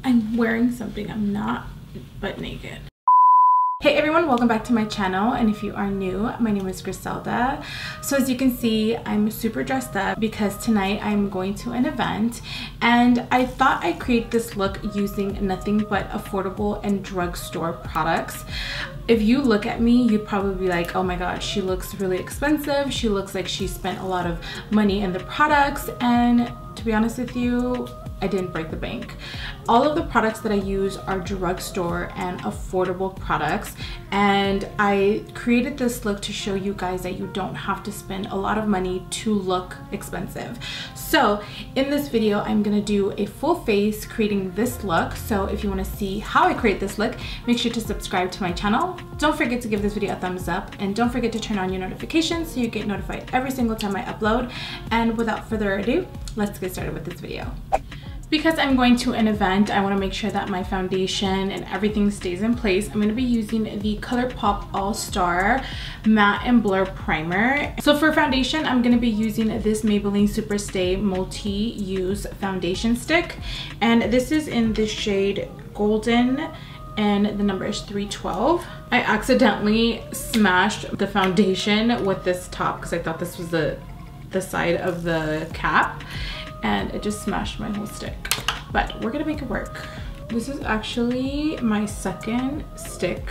I'm wearing something, I'm not butt naked. Hey everyone, welcome back to my channel, and if you are new, my name is Griselda. So as you can see, I'm super dressed up because tonight I'm going to an event, and I thought I'd create this look using nothing but affordable and drugstore products. If you look at me, you'd probably be like, oh my god, she looks really expensive, she looks like she spent a lot of money in the products, and to be honest with you, I didn't break the bank. All of the products that I use are drugstore and affordable products, and I created this look to show you guys that you don't have to spend a lot of money to look expensive. So in this video, I'm gonna do a full face creating this look. So if you wanna see how I create this look, make sure to subscribe to my channel. Don't forget to give this video a thumbs up, and don't forget to turn on your notifications so you get notified every single time I upload. And without further ado, let's get started with this video. Because I'm going to an event, I want to make sure that my foundation and everything stays in place. I'm going to be using the Colourpop All Star Matte and Blur Primer. So for foundation, I'm going to be using this Maybelline SuperStay Multi-Use Foundation Stick. And this is in the shade Golden, and the number is 312. I accidentally smashed the foundation with this top because I thought this was the side of the cap, and it just smashed my whole stick, but we're gonna make it work. This is actually my second stick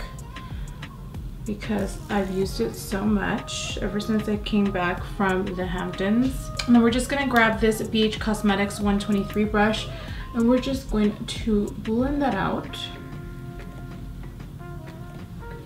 because I've used it so much ever since I came back from the Hamptons. And then we're just gonna grab this BH Cosmetics 123 brush, and we're just going to blend that out.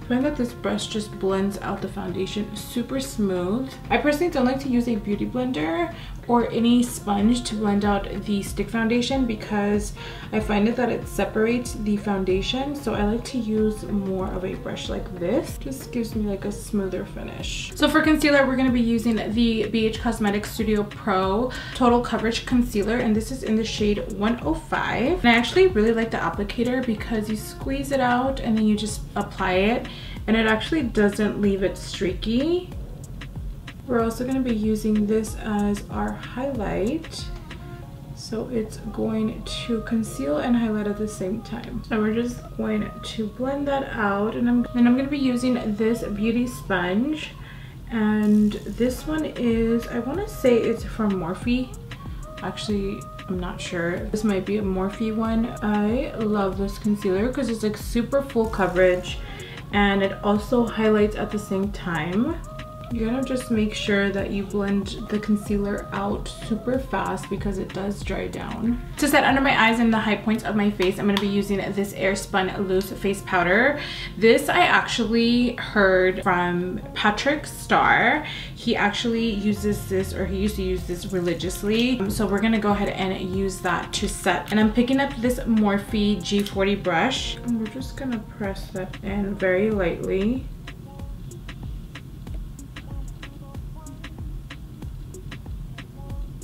I find that this brush just blends out the foundation super smooth. I personally don't like to use a beauty blender or any sponge to blend out the stick foundation because I find that it separates the foundation. So I like to use more of a brush like this. Just gives me like a smoother finish. So for concealer, we're going to be using the BH Cosmetics Studio Pro Total Coverage Concealer, and this is in the shade 105. And I actually really like the applicator because you squeeze it out and then you just apply it, and it actually doesn't leave it streaky. We're also going to be using this as our highlight, so it's going to conceal and highlight at the same time. So we're just going to blend that out, and then I'm going to be using this beauty sponge, and this one is, I want to say it's from Morphe. Actually, I'm not sure. This might be a Morphe one. I love this concealer because it's like super full coverage, and it also highlights at the same time. You gotta just make sure that you blend the concealer out super fast because it does dry down. To set under my eyes and the high points of my face, I'm gonna be using this Airspun loose face powder. This I actually heard from Patrick Starr. He actually uses this, or he used to use this religiously. So we're gonna go ahead and use that to set. And I'm picking up this Morphe G40 brush, and we're just gonna press that in very lightly.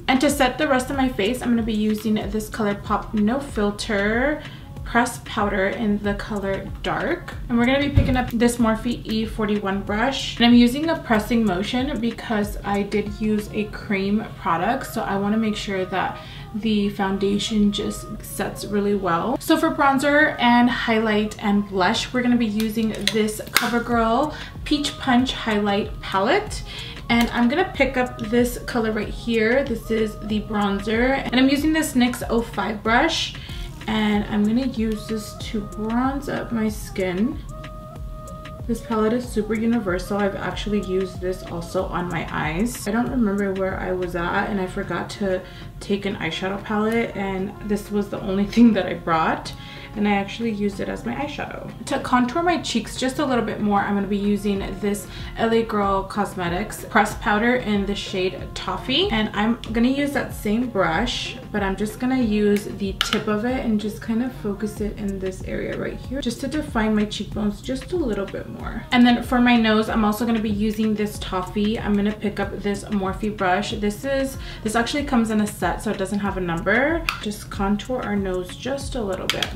And to set the rest of my face, I'm going to be using this Colourpop No Filter pressed powder in the color Dark. And we're going to be picking up this Morphe E41 brush. And I'm using a pressing motion because I did use a cream product, so I want to make sure that the foundation just sets really well. So for bronzer and highlight and blush, we're going to be using this Covergirl Peach Punch Highlight Palette. And I'm gonna pick up this color right here. This is the bronzer, and I'm using this NYX 05 brush, and I'm gonna use this to bronze up my skin. This palette is super universal. I've actually used this also on my eyes. I don't remember where I was at, and I forgot to take an eyeshadow palette, and this was the only thing that I brought, and I actually used it as my eyeshadow. To contour my cheeks just a little bit more, I'm gonna be using this LA Girl Cosmetics pressed powder in the shade Toffee, and I'm gonna use that same brush, but I'm just gonna use the tip of it and just kind of focus it in this area right here, just to define my cheekbones just a little bit more. And then for my nose, I'm also gonna be using this Toffee. I'm gonna pick up this Morphe brush. This actually comes in a set, so it doesn't have a number. Just contour our nose just a little bit.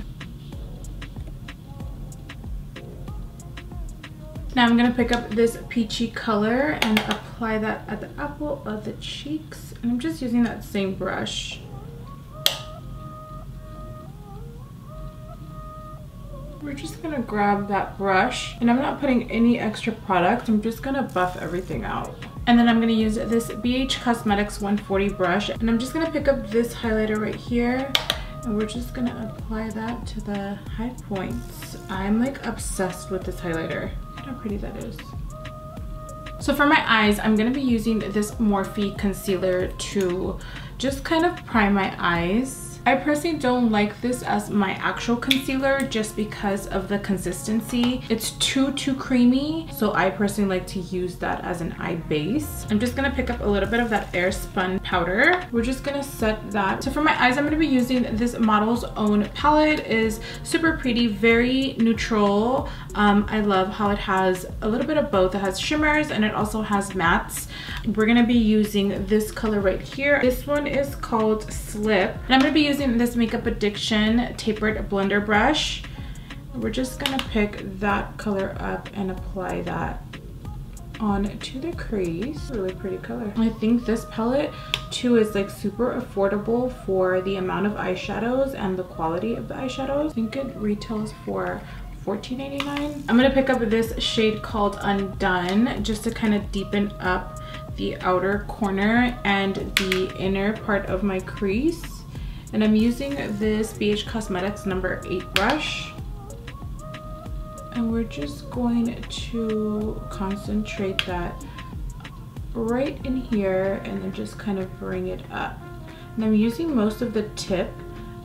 Now I'm gonna pick up this peachy color and apply that at the apple of the cheeks. And I'm just using that same brush. we're just gonna grab that brush, and I'm not putting any extra product. I'm just gonna buff everything out. And then I'm gonna use this BH Cosmetics 140 brush, and I'm just gonna pick up this highlighter right here, and we're just gonna apply that to the high points. I'm like obsessed with this highlighter. Look how pretty that is. So for my eyes, I'm gonna be using this Morphe concealer to just kind of prime my eyes. I personally don't like this as my actual concealer just because of the consistency. It's too creamy, so I personally like to use that as an eye base. I'm just gonna pick up a little bit of that Airspun powder. We're just gonna set that. So for my eyes, I'm gonna be using this Model's Own palette. It is super pretty, very neutral. I love how it has a little bit of both. It has shimmers and it also has mattes. We're gonna be using this color right here. This one is called Slip, and I'm gonna be using this Makeup Addiction tapered blender brush. We're just gonna pick that color up and apply that onto the crease. Really pretty color. I think this palette too is like super affordable for the amount of eyeshadows and the quality of the eyeshadows. I think it retails for $14.99. I'm gonna pick up this shade called Undone just to kind of deepen up the outer corner and the inner part of my crease. And I'm using this BH Cosmetics number 8 brush. And we're just going to concentrate that right in here and then just kind of bring it up. And I'm using most of the tip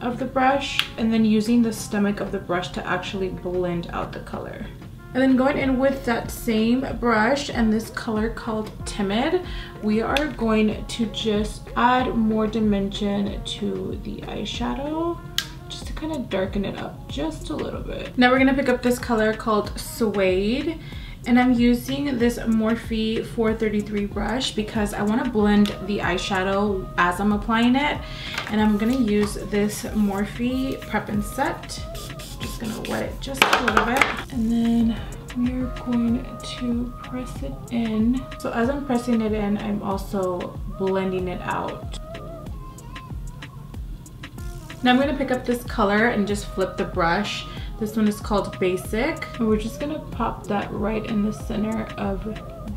of the brush and then using the stomach of the brush to actually blend out the color. And then going in with that same brush and this color called Timid, we are going to just add more dimension to the eyeshadow just to kind of darken it up just a little bit. Now we're gonna pick up this color called Suede, and I'm using this Morphe 433 brush because I want to blend the eyeshadow as I'm applying it. And I'm gonna use this Morphe Prep and Set. Just gonna wet it just a little bit, and then we're going to press it in. So as I'm pressing it in, I'm also blending it out. Now I'm gonna pick up this color and just flip the brush. This one is called Basic, and we're just gonna pop that right in the center of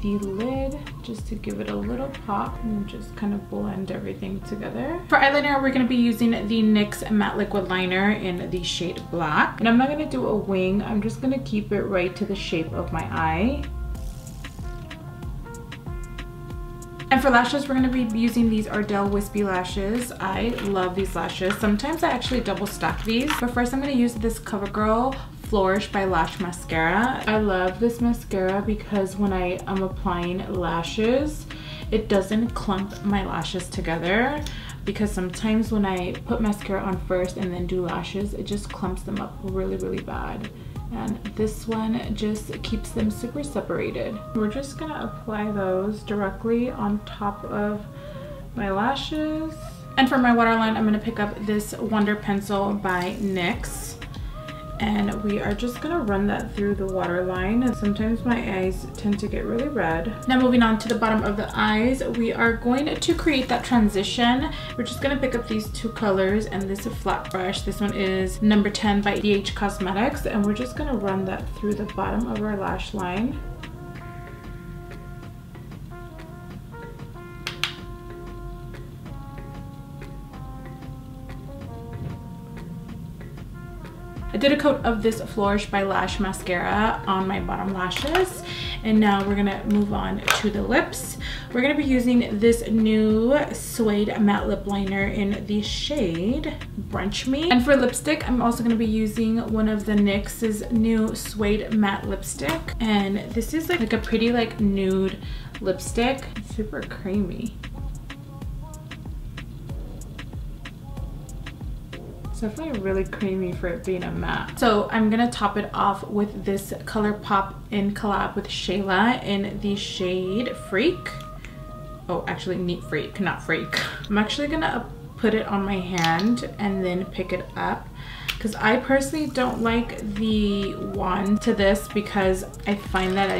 the lid just to give it a little pop and just kind of blend everything together. For eyeliner, we're gonna be using the NYX Matte Liquid Liner in the shade Black. And I'm not gonna do a wing, I'm just gonna keep it right to the shape of my eye. And for lashes, we're gonna be using these Ardell Wispy lashes. I love these lashes. Sometimes I actually double stack these. But first I'm gonna use this Covergirl Flourish by Lash Mascara. I love this mascara because when I am applying lashes, it doesn't clump my lashes together. Because sometimes when I put mascara on first and then do lashes, it just clumps them up really bad. And this one just keeps them super separated. We're just gonna apply those directly on top of my lashes. And for my waterline, I'm gonna pick up this Wonder Pencil by NYX. And we are just gonna run that through the waterline. And sometimes my eyes tend to get really red. Now moving on to the bottom of the eyes, we are going to create that transition. We're just gonna pick up these two colors and this flat brush. This one is number 10 by BH Cosmetics. And we're just gonna run that through the bottom of our lash line. I did a coat of this Flourish by Lash Mascara on my bottom lashes. And now we're gonna move on to the lips. We're gonna be using this new Suede Matte Lip Liner in the shade Brunch Me. And for lipstick, I'm also gonna be using one of the NYX's new Suede Matte Lipstick. And this is like a pretty like nude lipstick. It's super creamy. It's definitely really creamy for it being a matte. So I'm gonna top it off with this Colourpop in collab with Shayla in the shade Freak. Oh, actually Neat Freak, not Freak. I'm actually gonna put it on my hand and then pick it up because I personally don't like the wand to this because I find that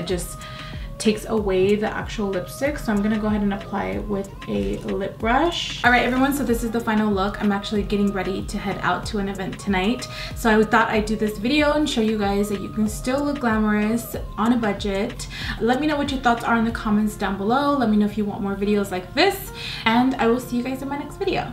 takes away the actual lipstick. So I'm gonna go ahead and apply it with a lip brush. All right, everyone, so this is the final look. I'm actually getting ready to head out to an event tonight. So I thought I'd do this video and show you guys that you can still look glamorous on a budget. Let me know what your thoughts are in the comments down below. Let me know if you want more videos like this, and I will see you guys in my next video.